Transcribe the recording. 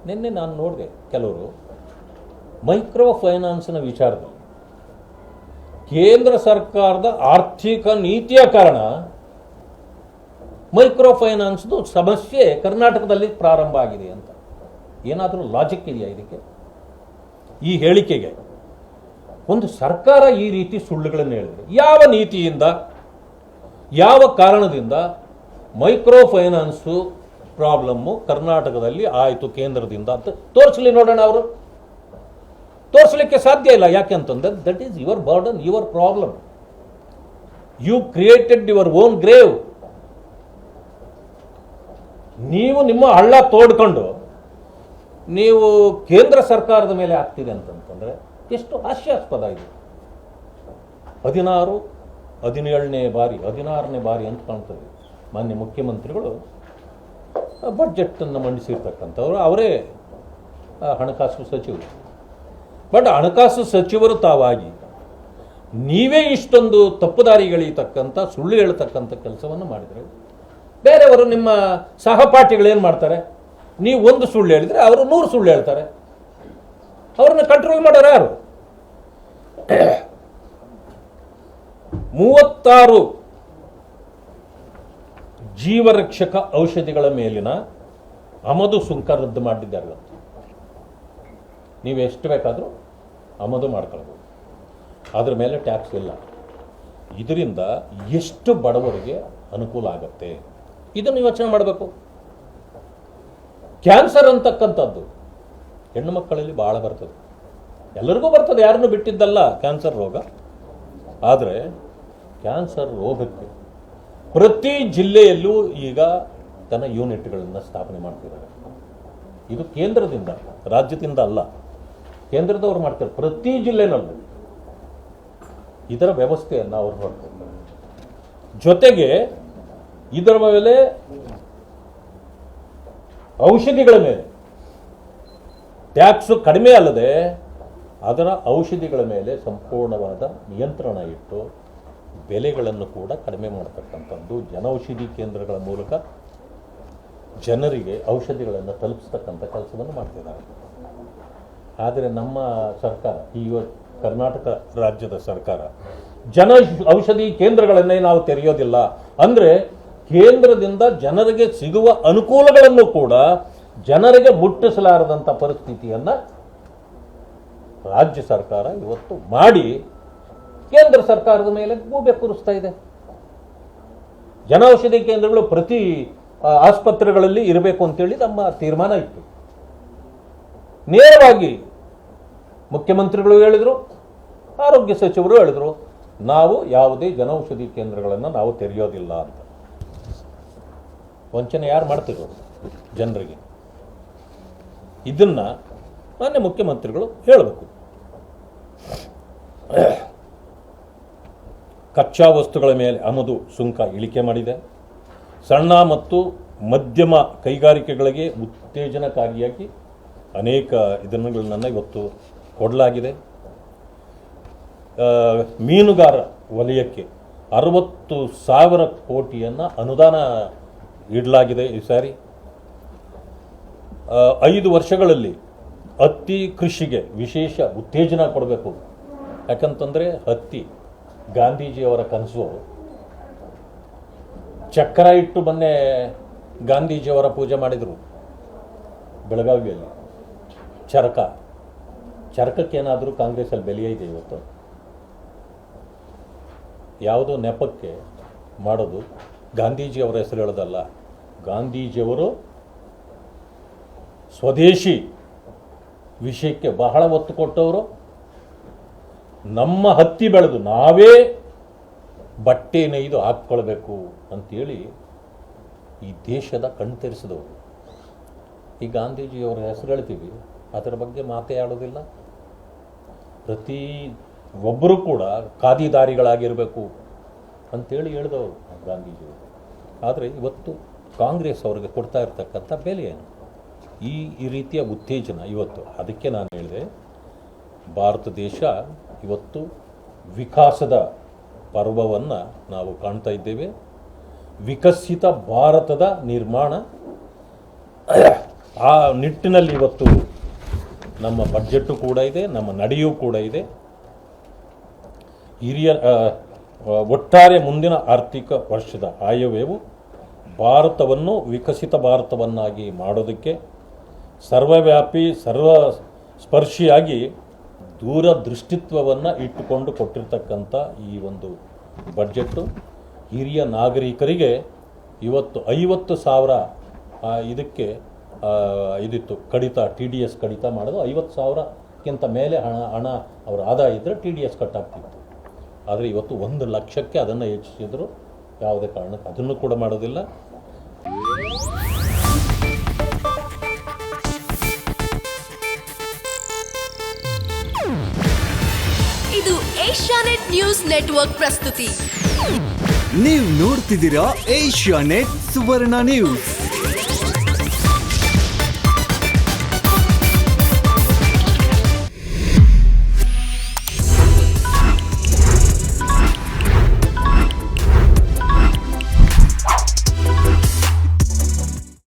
ನಿನ್ನೆ ನಾನು ನೋಡಿದೆ ಕೆಲವರು ಮೈಕ್ರೋ ಫೈನಾನ್ಸ್ನ ವಿಚಾರದಲ್ಲಿ ಕೇಂದ್ರ ಸರ್ಕಾರದ ಆರ್ಥಿಕ ನೀತಿಯ ಕಾರಣ ಮೈಕ್ರೋ ಫೈನಾನ್ಸ್ದು ಸಮಸ್ಯೆ ಕರ್ನಾಟಕದಲ್ಲಿ ಪ್ರಾರಂಭ ಆಗಿದೆ ಅಂತ. ಏನಾದರೂ ಲಾಜಿಕ್ ಇದೆಯಾ ಇದಕ್ಕೆ? ಈ ಹೇಳಿಕೆಗೆ ಒಂದು ಸರ್ಕಾರ ಈ ರೀತಿ ಸುಳ್ಳುಗಳನ್ನು ಹೇಳಿದ್ರೆ ಯಾವ ನೀತಿಯಿಂದ, ಯಾವ ಕಾರಣದಿಂದ ಮೈಕ್ರೋ ಫೈನಾನ್ಸು ಪ್ರಾಬ್ಲಮ್ಮು ಕರ್ನಾಟಕದಲ್ಲಿ ಆಯಿತು ಕೇಂದ್ರದಿಂದ ಅಂತ ತೋರಿಸಲಿ ನೋಡೋಣ. ಅವರು ತೋರಿಸಲಿಕ್ಕೆ ಸಾಧ್ಯ ಇಲ್ಲ. ಯಾಕೆ ಅಂತಂದ್ರೆ that is your burden, your problem. You created your own grave. ನೀವು ನಿಮ್ಮ ಹಳ್ಳ ತೋಡ್ಕೊಂಡು ನೀವು ಕೇಂದ್ರ ಸರ್ಕಾರದ ಮೇಲೆ ಆಗ್ತಿದೆ ಅಂತಂತಂದ್ರೆ ಎಷ್ಟು ಹಾಸ್ಯಾಸ್ಪದ ಇದು. 17ನೇ ಬಾರಿ ಅಂತ ಕಾಣ್ತದೆ ಮಾನ್ಯ ಮುಖ್ಯಮಂತ್ರಿಗಳು ಬಡ್ಜೆಟನ್ನು ಮಂಡಿಸಿರ್ತಕ್ಕಂಥವ್ರು. ಅವರೇ ಹಣಕಾಸು ಸಚಿವರು. ಬಟ್ ಹಣಕಾಸು ಸಚಿವರು ತಾವಾಗಿ ನೀವೇ ಇಷ್ಟೊಂದು ತಪ್ಪುದಾರಿಗಳಿರ್ತಕ್ಕಂಥ ಸುಳ್ಳು ಹೇಳ್ತಕ್ಕಂಥ ಕೆಲಸವನ್ನು ಮಾಡಿದರೆ ಬೇರೆಯವರು ನಿಮ್ಮ ಸಹಪಾಠಿಗಳು ಏನು ಮಾಡ್ತಾರೆ? ನೀವು ಒಂದು ಸುಳ್ಳು ಹೇಳಿದರೆ ಅವರು 100 ಸುಳ್ಳು ಹೇಳ್ತಾರೆ. ಅವ್ರನ್ನ ಕಂಟ್ರೋಲ್ ಮಾಡೋರು ಯಾರು? 36 ಜೀವರಕ್ಷಕ ಔಷಧಿಗಳ ಮೇಲಿನ ಆಮದು ಸುಂಕ ರದ್ದು ಮಾಡಿದ್ದಾರೆ. ನೀವು ಎಷ್ಟು ಬೇಕಾದರೂ ಆಮದು ಮಾಡ್ಕೊಳ್ಬೋದು, ಅದ್ರ ಮೇಲೆ ಟ್ಯಾಕ್ಸ್ ಇಲ್ಲ. ಇದರಿಂದ ಎಷ್ಟು ಬಡವರಿಗೆ ಅನುಕೂಲ ಆಗುತ್ತೆ ಇದನ್ನು ಯೋಚನೆ ಮಾಡಬೇಕು. ಕ್ಯಾನ್ಸರ್ ಅಂತಕ್ಕಂಥದ್ದು ಹೆಣ್ಣು ಮಕ್ಕಳಲ್ಲಿ ಭಾಳ ಬರ್ತದೆ, ಎಲ್ಲರಿಗೂ ಬರ್ತದೆ, ಯಾರನ್ನು ಬಿಟ್ಟಿದ್ದಲ್ಲ ಕ್ಯಾನ್ಸರ್ ರೋಗ. ಆದರೆ ಕ್ಯಾನ್ಸರ್ ರೋಗಕ್ಕೆ ಪ್ರತಿ ಜಿಲ್ಲೆಯಲ್ಲೂ ಈಗ ತನ್ನ ಯೂನಿಟ್ಗಳನ್ನು ಸ್ಥಾಪನೆ ಮಾಡ್ತಿದ್ದಾರೆ. ಇದು ಕೇಂದ್ರದಿಂದ, ರಾಜ್ಯದಿಂದ ಅಲ್ಲ, ಕೇಂದ್ರದವ್ರು ಮಾಡ್ತಾರೆ. ಪ್ರತಿ ಜಿಲ್ಲೆನಲ್ಲೂ ಇದರ ವ್ಯವಸ್ಥೆಯನ್ನು ಅವರು ಮಾಡ್ತಿರ್ತಾರೆ. ಜೊತೆಗೆ ಇದರ ಮೇಲೆ ಔಷಧಿಗಳ ಮೇಲೆ ಟ್ಯಾಕ್ಸು ಕಡಿಮೆ ಅಲ್ಲದೆ ಅದರ ಔಷಧಿಗಳ ಮೇಲೆ ಸಂಪೂರ್ಣವಾದ ನಿಯಂತ್ರಣ ಇಟ್ಟು ಬೆಲೆಗಳನ್ನು ಕೂಡ ಕಡಿಮೆ ಮಾಡತಕ್ಕಂಥದ್ದು ಜನೌಷಧಿ ಕೇಂದ್ರಗಳ ಮೂಲಕ ಜನರಿಗೆ ಔಷಧಿಗಳನ್ನು ತಲುಪಿಸ್ತಕ್ಕಂಥ ಕೆಲಸವನ್ನು ಮಾಡ್ತಿದ್ದಾರೆ. ಆದರೆ ನಮ್ಮ ಸರ್ಕಾರ, ಈ ಕರ್ನಾಟಕ ರಾಜ್ಯದ ಸರ್ಕಾರ ಜನ ಔಷಧಿ ಕೇಂದ್ರಗಳನ್ನೇ ನಾವು ತೆರೆಯೋದಿಲ್ಲ ಅಂದರೆ ಕೇಂದ್ರದಿಂದ ಜನರಿಗೆ ಸಿಗುವ ಅನುಕೂಲಗಳನ್ನು ಕೂಡ ಜನರಿಗೆ ಮುಟ್ಟಿಸಲಾರದಂಥ ಪರಿಸ್ಥಿತಿಯನ್ನು ರಾಜ್ಯ ಸರ್ಕಾರ ಇವತ್ತು ಮಾಡಿ ಕೇಂದ್ರ ಸರ್ಕಾರದ ಮೇಲೆ ಗೂಬೆ ಕೂರಿಸ್ತಾ ಇದೆ. ಜನೌಷಧಿ ಕೇಂದ್ರಗಳು ಪ್ರತಿ ಆಸ್ಪತ್ರೆಗಳಲ್ಲಿ ಇರಬೇಕು ಅಂತೇಳಿ ನಮ್ಮ ತೀರ್ಮಾನ ಇತ್ತು. ನೇರವಾಗಿ ಮುಖ್ಯಮಂತ್ರಿಗಳು ಹೇಳಿದರು, ಆರೋಗ್ಯ ಸಚಿವರು ಹೇಳಿದರು, ನಾವು ಯಾವುದೇ ಜನೌಷಧಿ ಕೇಂದ್ರಗಳನ್ನು ನಾವು ತೆರೆಯೋದಿಲ್ಲ ಅಂತ. ವಂಚನೆ ಯಾರು ಮಾಡ್ತಿರೋದು ಜನರಿಗೆ? ಇದನ್ನ ಮಾನ್ಯ ಮುಖ್ಯಮಂತ್ರಿಗಳು ಹೇಳಬೇಕು. ಕಚ್ಚಾ ವಸ್ತುಗಳ ಮೇಲೆ ಆಮದು ಸುಂಕ ಇಳಿಕೆ ಮಾಡಿದೆ. ಸಣ್ಣ ಮತ್ತು ಮಧ್ಯಮ ಕೈಗಾರಿಕೆಗಳಿಗೆ ಉತ್ತೇಜನಕಾರಿಯಾಗಿ ಅನೇಕ ಇದನ್ನುಗಳನ್ನು ಇವತ್ತು ಕೊಡಲಾಗಿದೆ. ಮೀನುಗಾರ ವಲಯಕ್ಕೆ 60,000 ಕೋಟಿಯನ್ನು ಅನುದಾನ ಇಡಲಾಗಿದೆ. ಈ ಸಾರಿ 5 ವರ್ಷಗಳಲ್ಲಿ ಹತ್ತಿ ಕೃಷಿಗೆ ವಿಶೇಷ ಉತ್ತೇಜನ ಕೊಡಬೇಕು. ಯಾಕಂತಂದರೆ ಹತ್ತಿ ಗಾಂಧೀಜಿಯವರ ಕನಸು. ಚಕ್ರ ಇಟ್ಟು ಮೊನ್ನೆ ಗಾಂಧೀಜಿಯವರ ಪೂಜೆ ಮಾಡಿದರು ಬೆಳಗಾವಿಯಲ್ಲಿ. ಚರಕಕ್ಕೇನಾದರೂ ಕಾಂಗ್ರೆಸ್ಸಲ್ಲಿ ಬೆಲೆ ಇದೆ ಇವತ್ತು? ಯಾವುದೋ ನೆಪಕ್ಕೆ ಮಾಡೋದು. ಗಾಂಧೀಜಿಯವರ ಹೆಸರು ಹೇಳೋದಲ್ಲ. ಗಾಂಧೀಜಿಯವರು ಸ್ವದೇಶಿ ವಿಷಯಕ್ಕೆ ಬಹಳ ಒತ್ತು ಕೊಟ್ಟವರು. ನಮ್ಮ ಹತ್ತಿ ಬೆಳೆದು ನಾವೇ ಬಟ್ಟೆ ನೇಯ್ದು ಹಾಕ್ಕೊಳ್ಬೇಕು ಅಂತೇಳಿ ಈ ದೇಶದ ಕಣ್ತೆರೆಸಿದವರು. ಈ ಗಾಂಧೀಜಿಯವರ ಹೆಸರು ಹೇಳ್ತೀವಿ, ಅದರ ಬಗ್ಗೆ ಮಾತೇ ಆಡೋದಿಲ್ಲ. ಪ್ರತಿ ಒಬ್ಬರು ಕೂಡ ಖಾದಿದಾರಿಗಳಾಗಿರಬೇಕು ಅಂತೇಳಿ ಹೇಳಿದವರು ಗಾಂಧೀಜಿಯವರು. ಆದರೆ ಇವತ್ತು ಕಾಂಗ್ರೆಸ್ ಅವರಿಗೆ ಕೊಡ್ತಾ ಇರ್ತಕ್ಕಂಥ ಬೆಲೆ ಏನು? ಈ ರೀತಿಯ ಉತ್ತೇಜನ ಇವತ್ತು. ಅದಕ್ಕೆ ನಾನು ಹೇಳಿದೆ, ಭಾರತ ದೇಶ ಇವತ್ತು ವಿಕಾಸದ ಪರ್ವವನ್ನು ನಾವು ಕಾಣ್ತಾ ಇದ್ದೇವೆ. ವಿಕಸಿತ ಭಾರತದ ನಿರ್ಮಾಣ ಆ ನಿಟ್ಟಿನಲ್ಲಿ ಇವತ್ತು ನಮ್ಮ ಬಡ್ಜೆಟ್ಟು ಕೂಡ ಇದೆ, ನಮ್ಮ ನಡೆಯೂ ಕೂಡ ಇದೆ. ಒಟ್ಟಾರೆ ಮುಂದಿನ ಆರ್ಥಿಕ ವರ್ಷದ ಆಯವ್ಯಯವು ಭಾರತವನ್ನು ವಿಕಸಿತ ಭಾರತವನ್ನಾಗಿ ಮಾಡೋದಕ್ಕೆ ಸರ್ವವ್ಯಾಪಿ ಸರ್ವಸ್ಪರ್ಶಿಯಾಗಿ ದೂರದೃಷ್ಟಿತ್ವವನ್ನು ಇಟ್ಟುಕೊಂಡು ಕೊಟ್ಟಿರ್ತಕ್ಕಂಥ ಈ ಒಂದು ಬಡ್ಜೆಟ್ಟು ಹಿರಿಯ ನಾಗರಿಕರಿಗೆ ಇವತ್ತು 50,000 ಇದಕ್ಕೆ ಇದಿತ್ತು ಕಡಿತ, TDS ಕಡಿತ ಮಾಡೋದು. 50,000ಕ್ಕಿಂತ ಮೇಲೆ ಹಣ ಅವರ ಆದಾಯ ಇದ್ದರೆ TDS ಕಟ್ಟಾಗ್ತಿತ್ತು. ಆದರೆ ಇವತ್ತು 1 ಲಕ್ಷಕ್ಕೆ ಅದನ್ನು ಹೆಚ್ಚಿಸಿದ್ರು. ಯಾವುದೇ ಕಾರಣಕ್ಕೆ ಅದನ್ನು ಕೂಡ ಮಾಡೋದಿಲ್ಲ. ಇದು ಏಷ್ಯಾನೆಟ್ ನ್ಯೂಸ್ ನೆಟ್ವರ್ಕ್ ಪ್ರಸ್ತುತಿ. ನೀವು ನೋಡ್ತಿದ್ದೀರಾ ಏಷ್ಯಾನೆಟ್ ಸುವರ್ಣ ನ್ಯೂಸ್.